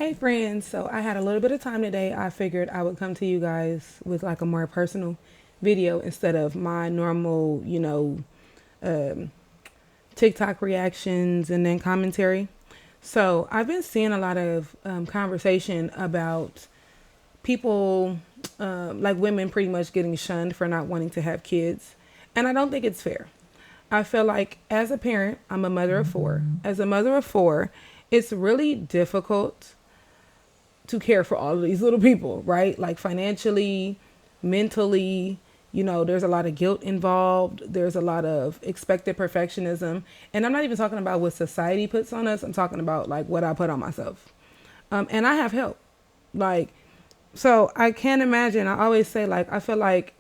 Hey friends, so I had a little bit of time today. I figured I would come to you guys with like a more personal video instead of my normal, um, TikTok reactions and then commentary. So I've been seeing a lot of conversation about people, like women pretty much getting shunned for not wanting to have kids. And I don't think it's fair. I feel like as a parent, I'm a mother of four. As a mother of four, it's really difficult to care for all of these little people, right? Like financially, mentally, there's a lot of guilt involved. There's a lot of expected perfectionism. And I'm not even talking about what society puts on us. I'm talking about like what I put on myself. And I have help. Like, so I can't imagine. I always say, like, I feel like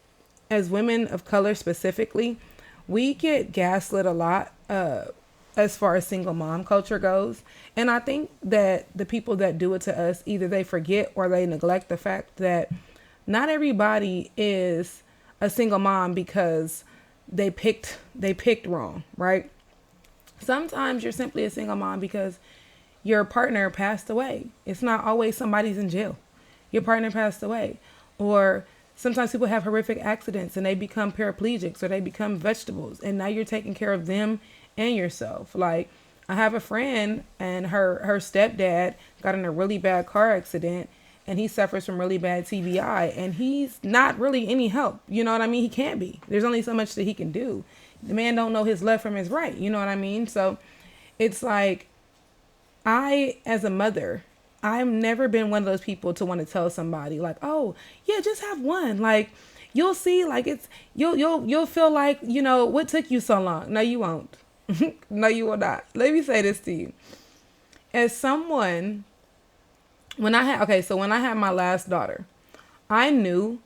as women of color specifically, we get gaslit a lot as far as single mom culture goes. And I think that the people that do it to us, either they forget or they neglect the fact that not everybody is a single mom because they picked wrong, right? Sometimes you're simply a single mom because your partner passed away. It's not always somebody's in jail. Your partner passed away. Or sometimes people have horrific accidents and they become paraplegics or they become vegetables. And now you're taking care of them and yourself. Like, I have a friend and her stepdad got in a really bad car accident and he suffers from really bad TBI and he's not really any help. You know what I mean? He can't be. There's only so much that he can do. The man don't know his left from his right. You know what I mean? So it's like, I, as a mother, I've never been one of those people to want to tell somebody like, oh yeah, just have one. Like, you'll see, like you'll feel like, what took you so long? No, you won't. No, you will not. Let me say this to you. As someone, when I had my last daughter, I knew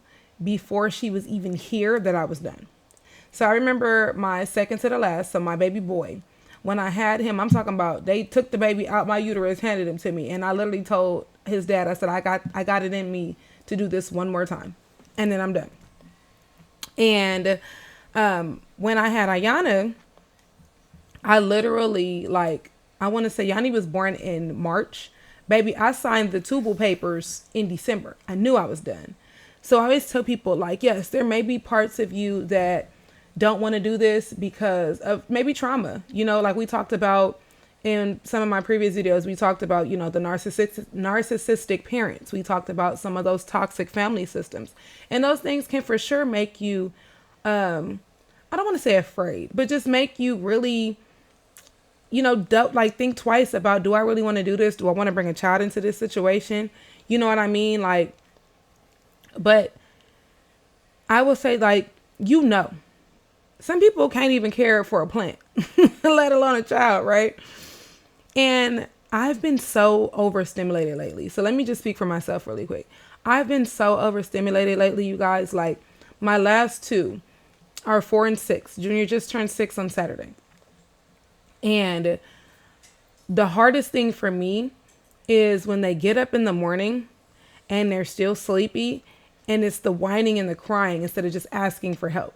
before she was even here that I was done. So I remember my second to the last, so my baby boy. When I had him, I'm talking about they took the baby out my uterus, handed him to me, and I literally told his dad, I said, I got it in me to do this one more time, and then I'm done. And when I had Ayana, I literally, like, I want to say Yanni was born in March. Baby, I signed the tubal papers in December. I knew I was done. So I always tell people, like, yes, there may be parts of you that don't want to do this because of maybe trauma. Like we talked about in some of my previous videos, we talked about, the narcissistic parents. We talked about some of those toxic family systems. And those things can for sure make you, I don't want to say afraid, but just make you really, think twice about, do I really want to do this? Do I want to bring a child into this situation? You know what I mean? Like, but I will say, like, some people can't even care for a plant, let alone a child, right? And I've been so overstimulated lately. So let me just speak for myself really quick. I've been so overstimulated lately, you guys. Like, my last two are 4 and 6. Junior just turned 6 on Saturday. And the hardest thing for me is when they get up in the morning and they're still sleepy and it's the whining and the crying instead of just asking for help.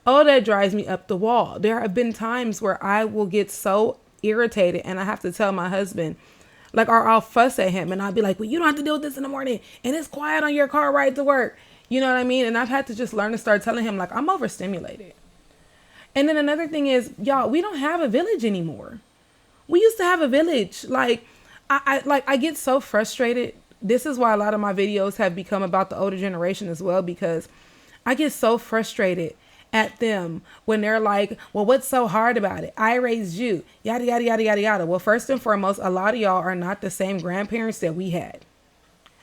Oh, that drives me up the wall. There have been times where I will get so irritated and I have to tell my husband, like, or I'll fuss at him and I'll be like, well, you don't have to deal with this in the morning and it's quiet on your car ride to work. You know what I mean? And I've had to just learn to start telling him, like, I'm overstimulated. And then another thing is, y'all, we don't have a village anymore. We used to have a village. Like, I get so frustrated. This is why a lot of my videos have become about the older generation as well, because I get so frustrated at them when they're like, well, what's so hard about it? I raised you, yada, yada, yada, yada, yada. Well, first and foremost, a lot of y'all are not the same grandparents that we had.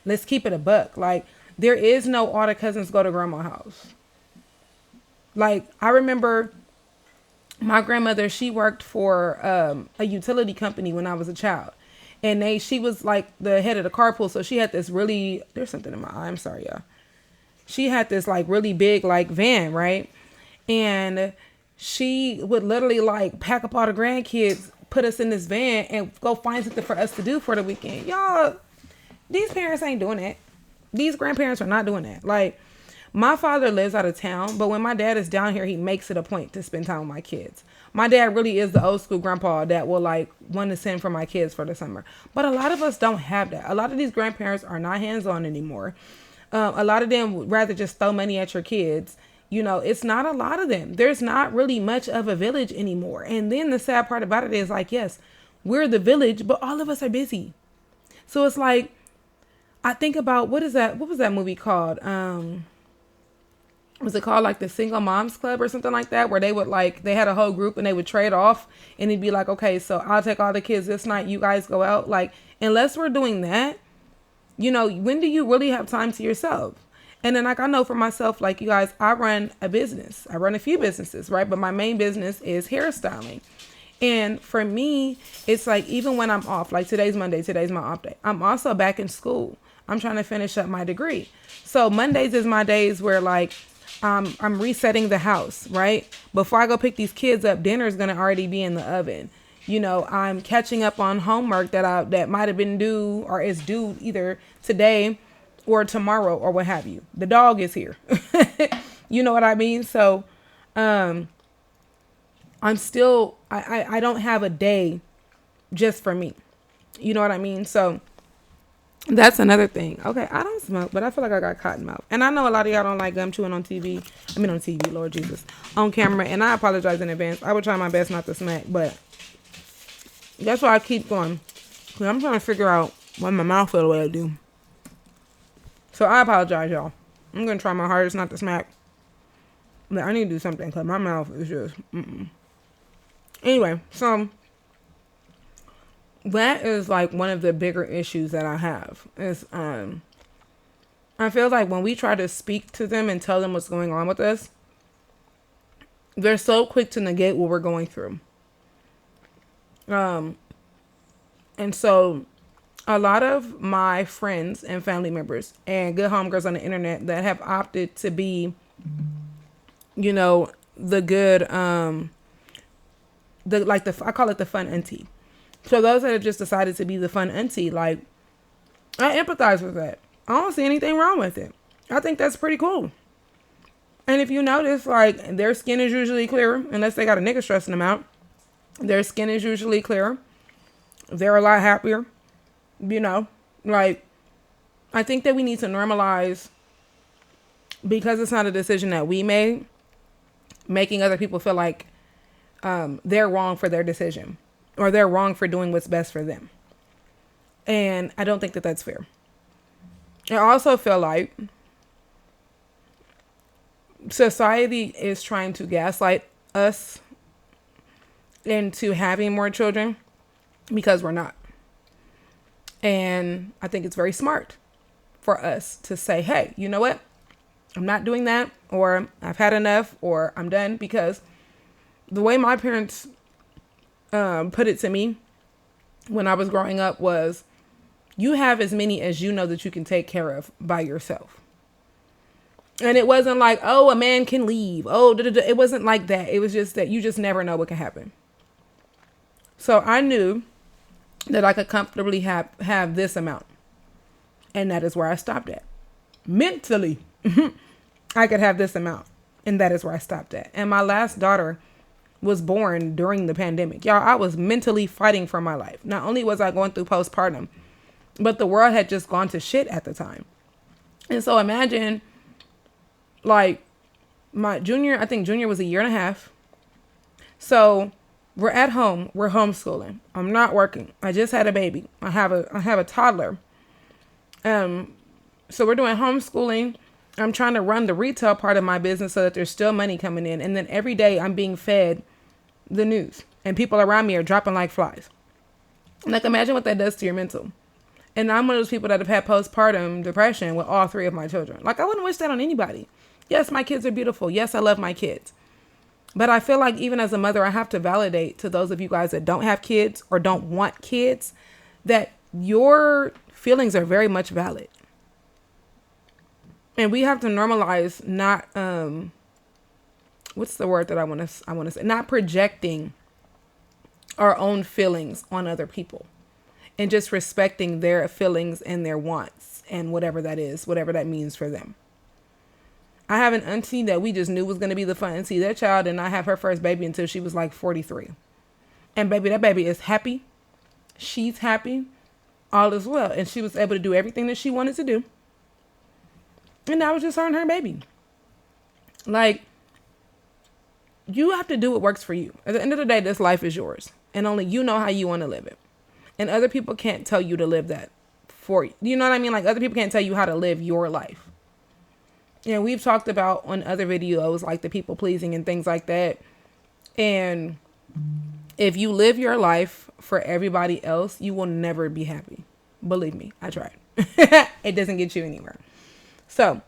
Let's keep it a buck. Like, there is no all the cousins go to grandma's house. Like, I remember my grandmother, she worked for a utility company when I was a child. And she was like the head of the carpool. So she had this really, there's something in my eye. I'm sorry, y'all. She had this like really big like van, right? And she would literally like pack up all the grandkids, put us in this van and go find something for us to do for the weekend. Y'all, these parents ain't doing that. These grandparents are not doing that. Like, My father lives out of town, but when my dad is down here, he makes it a point to spend time with my kids. My dad really is the old school grandpa that will like want to send for my kids for the summer. But a lot of us don't have that. A lot of these grandparents are not hands-on anymore. A lot of them would rather just throw money at your kids. You know, it's not a lot of them. There's not really much of a village anymore. And then the sad part about it is like, yes, we're the village, but all of us are busy. So it's like, I think about, what was that movie called? Was it called like the Single Moms Club or something like that, where they would like, they had a whole group and they would trade off, and it'd be like, okay, so I'll take all the kids this night, you guys go out. Like, unless we're doing that, you know, when do you really have time to yourself? And then like, I know for myself, like, you guys, I run a business. I run a few businesses, right? But my main business is hairstyling. And for me, it's like, even when I'm off, like today's Monday, today's my off day, I'm also back in school. I'm trying to finish up my degree. So Mondays is my days where like, I'm resetting the house, right? Before I go pick these kids up, dinner is going to already be in the oven. You know, I'm catching up on homework that might have been due or is due either today or tomorrow or what have you. The dog is here. You know what I mean? So, I'm still, I don't have a day just for me. You know what I mean? So that's another thing. Okay, I don't smoke, but I feel like I got cotton mouth. And I know a lot of y'all don't like gum chewing on TV. I mean on TV, Lord Jesus. On camera. And I apologize in advance. I would try my best not to smack, but that's why I keep going. Because I'm trying to figure out why my mouth feel the way I do. So I apologize, y'all. I'm going to try my hardest not to smack. But I need to do something because my mouth is just... Anyway, so... that is like one of the bigger issues that I have is, I feel like when we try to speak to them and tell them what's going on with us, they're so quick to negate what we're going through. And so a lot of my friends and family members and good homegirls on the internet that have opted to be, you know, the good, I call it the fun auntie. So those that have just decided to be the fun auntie, like, I empathize with that. I don't see anything wrong with it. I think that's pretty cool. And if you notice, like, their skin is usually clearer, unless they got a nigga stressing them out. Their skin is usually clearer. They're a lot happier. You know, like, I think that we need to normalize, because it's not a decision that we made, making other people feel like they're wrong for their decision. Or they're wrong for doing what's best for them. And I don't think that that's fair. I also feel like society is trying to gaslight us into having more children because we're not. And I think it's very smart for us to say, hey, you know what? I'm not doing that, or I've had enough, or I'm done. Because the way my parents put it to me when I was growing up was, you have as many as you know that you can take care of by yourself. And it wasn't like, oh, a man can leave. Oh, it wasn't like that. It was just that you just never know what can happen. So I knew that I could comfortably have this amount. And that is where I stopped at. Mentally, I could have this amount. And that is where I stopped at. And my last daughter was born during the pandemic. Y'all, I was mentally fighting for my life. Not only was I going through postpartum, but the world had just gone to shit at the time. And so imagine, like, I think junior was 1.5 years. So we're at home, we're homeschooling. I'm not working. I just had a baby. I have a toddler. So we're doing homeschooling. I'm trying to run the retail part of my business so that there's still money coming in. And then every day I'm being fed the news and people around me are dropping like flies. Like, imagine what that does to your mental. And I'm one of those people that have had postpartum depression with all 3 of my children. Like, I wouldn't wish that on anybody. Yes, my kids are beautiful. Yes, I love my kids. But I feel like even as a mother, I have to validate to those of you guys that don't have kids or don't want kids that your feelings are very much valid. And we have to normalize not, what's the word that I want to say? Not projecting our own feelings on other people, and just respecting their feelings and their wants and whatever that is, whatever that means for them. I have an auntie that we just knew was going to be the fun auntie. That child did not have her first baby until she was like 43. And baby, that baby is happy. She's happy. All is well. And she was able to do everything that she wanted to do. And that was just her and her baby. Like, you have to do what works for you. At the end of the day, this life is yours. And only you know how you want to live it. And other people can't tell you to live that for you. You know what I mean? Like, other people can't tell you how to live your life. And we've talked about on other videos, like the people pleasing and things like that. And if you live your life for everybody else, you will never be happy. Believe me, I tried. It doesn't get you anywhere. So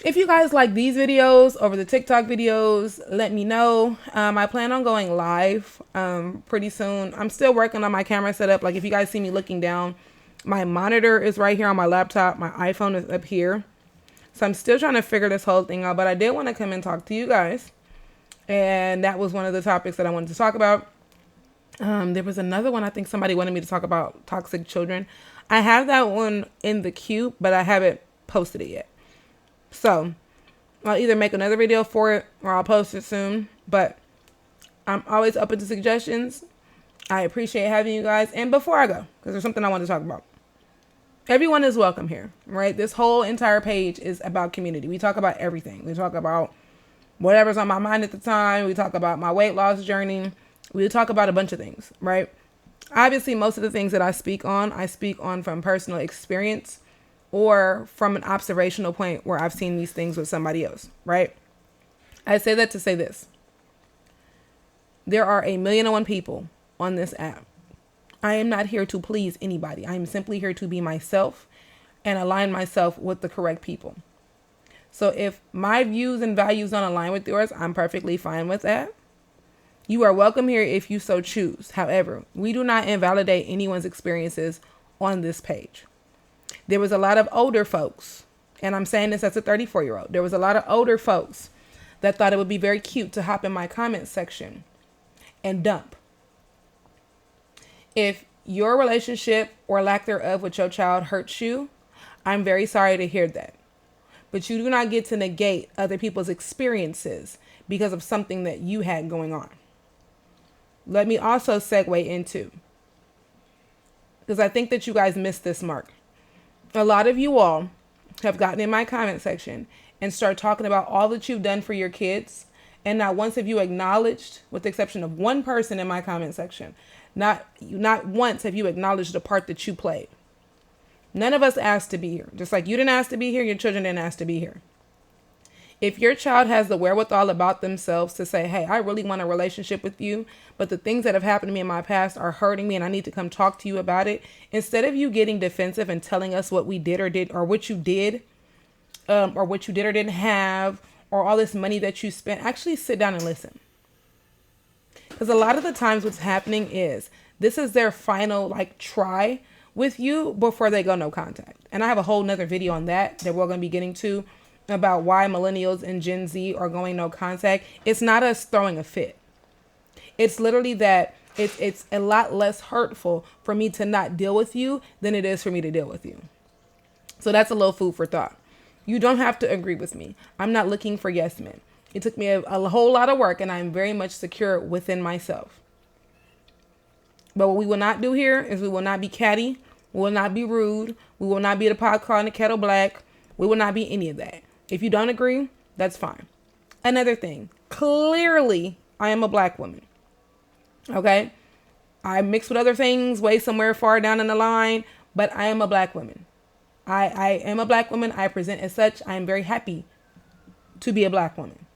if you guys like these videos over the TikTok videos, let me know. I plan on going live pretty soon. I'm still working on my camera setup. Like, if you guys see me looking down, my monitor is right here on my laptop. My iPhone is up here. So I'm still trying to figure this whole thing out. But I did want to come and talk to you guys. And that was one of the topics that I wanted to talk about. There was another one. I think somebody wanted me to talk about toxic children. I have that one in the queue, but I haven't posted it yet. So I'll either make another video for it or I'll post it soon. But I'm always open to suggestions. I appreciate having you guys. And before I go, because there's something I want to talk about. Everyone is welcome here, right? This whole entire page is about community. We talk about everything. We talk about whatever's on my mind at the time. We talk about my weight loss journey. We talk about a bunch of things, right? Obviously, most of the things that I speak on from personal experience or from an observational point where I've seen these things with somebody else, right? I say that to say this. There are 1,000,001 people on this app. I am not here to please anybody. I am simply here to be myself and align myself with the correct people. So if my views and values don't align with yours, I'm perfectly fine with that. You are welcome here if you so choose. However, we do not invalidate anyone's experiences on this page. There was a lot of older folks, and I'm saying this as a 34-year-old. There was a lot of older folks that thought it would be very cute to hop in my comment section and dump. If your relationship or lack thereof with your child hurts you, I'm very sorry to hear that. But you do not get to negate other people's experiences because of something that you had going on. Let me also segue into, because I think that you guys missed this mark. A lot of you all have gotten in my comment section and start talking about all that you've done for your kids. And not once have you acknowledged, with the exception of one person in my comment section, not once have you acknowledged the part that you played. None of us asked to be here. Just like you didn't ask to be here, your children didn't ask to be here. If your child has the wherewithal about themselves to say, hey, I really want a relationship with you, but the things that have happened to me in my past are hurting me and I need to come talk to you about it. Instead of you getting defensive and telling us what we did or what you did, or what you did or didn't have, or all this money that you spent, actually sit down and listen. Because a lot of the times what's happening is this is their final try with you before they go no contact. And I have a whole nother video on that we're going to be getting to about why millennials and Gen Z are going no contact. It's not us throwing a fit. It's literally that it's a lot less hurtful for me to not deal with you than it is for me to deal with you. So that's a little food for thought. You don't have to agree with me. I'm not looking for yes men. It took me a whole lot of work and I'm very much secure within myself. But what we will not do here is we will not be catty. We will not be rude. We will not be the pot calling the kettle black. We will not be any of that. If you don't agree, that's fine. Another thing, clearly I am a black woman. Okay? I mix with other things way somewhere far down in the line, but I am a black woman. I am a black woman. I present as such. I am very happy to be a black woman.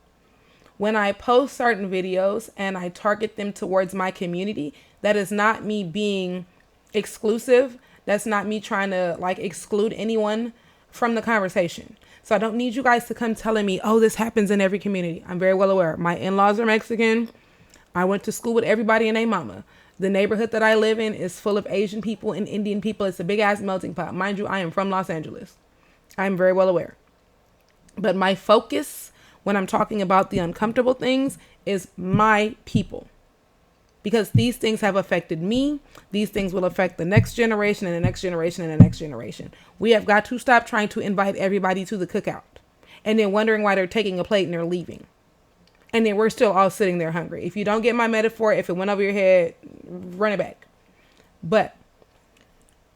When I post certain videos and I target them towards my community, that is not me being exclusive. That's not me trying to exclude anyone from the conversation. So I don't need you guys to come telling me, oh, this happens in every community. I'm very well aware. My in-laws are Mexican. I went to school with everybody and their mama. The neighborhood that I live in is full of Asian people and Indian people. It's a big ass melting pot. Mind you, I am from Los Angeles. I'm very well aware. But my focus when I'm talking about the uncomfortable things is my people. Because these things have affected me. These things will affect the next generation and the next generation and the next generation. We have got to stop trying to invite everybody to the cookout. and then wondering why they're taking a plate and they're leaving. And then we're still all sitting there hungry. If you don't get my metaphor, if it went over your head, run it back. But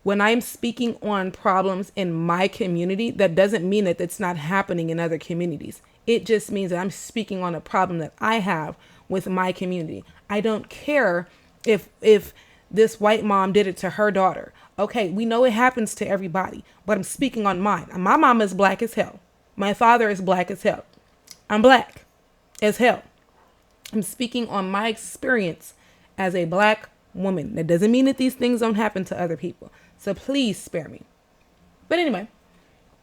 when I'm speaking on problems in my community, that doesn't mean that it's not happening in other communities. It just means that I'm speaking on a problem that I have with my community. I don't care if this white mom did it to her daughter. Okay, we know it happens to everybody, but I'm speaking on mine. My mom is black as hell. My father is black as hell. I'm black as hell. I'm speaking on my experience as a black woman. That doesn't mean that these things don't happen to other people. So please spare me. But anyway,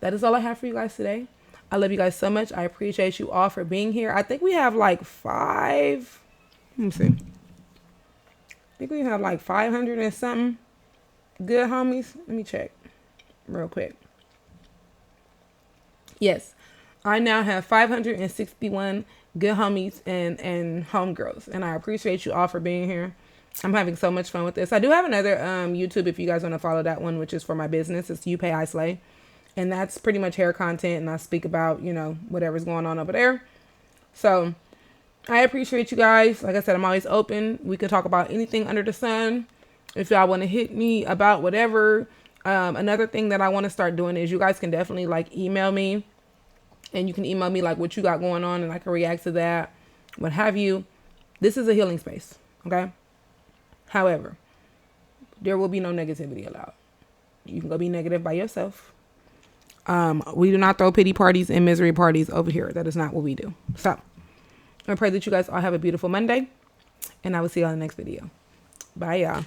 that is all I have for you guys today. I love you guys so much. I appreciate you all for being here. I think we have like 5. Let me see. I think we have like 500 and something good homies. Let me check real quick. Yes, I now have 561 good homies and homegirls, and I appreciate you all for being here. I'm having so much fun with this. I do have another YouTube if you guys want to follow that one, which is for my business. It's You Pay I Slay, and that's pretty much hair content, and I speak about, you know, whatever's going on over there. So I appreciate you guys. Like I said, I'm always open. We could talk about anything under the sun. If y'all want to hit me about whatever. Another thing that I want to start doing is you guys can definitely like email me, and you can email me like what you got going on, and I can react to that, what have you. This is a healing space, okay? However, there will be no negativity allowed. You can go be negative by yourself. We do not throw pity parties and misery parties over here. That is not what we do. So I pray that you guys all have a beautiful Monday, and I will see you on the next video. Bye, y'all.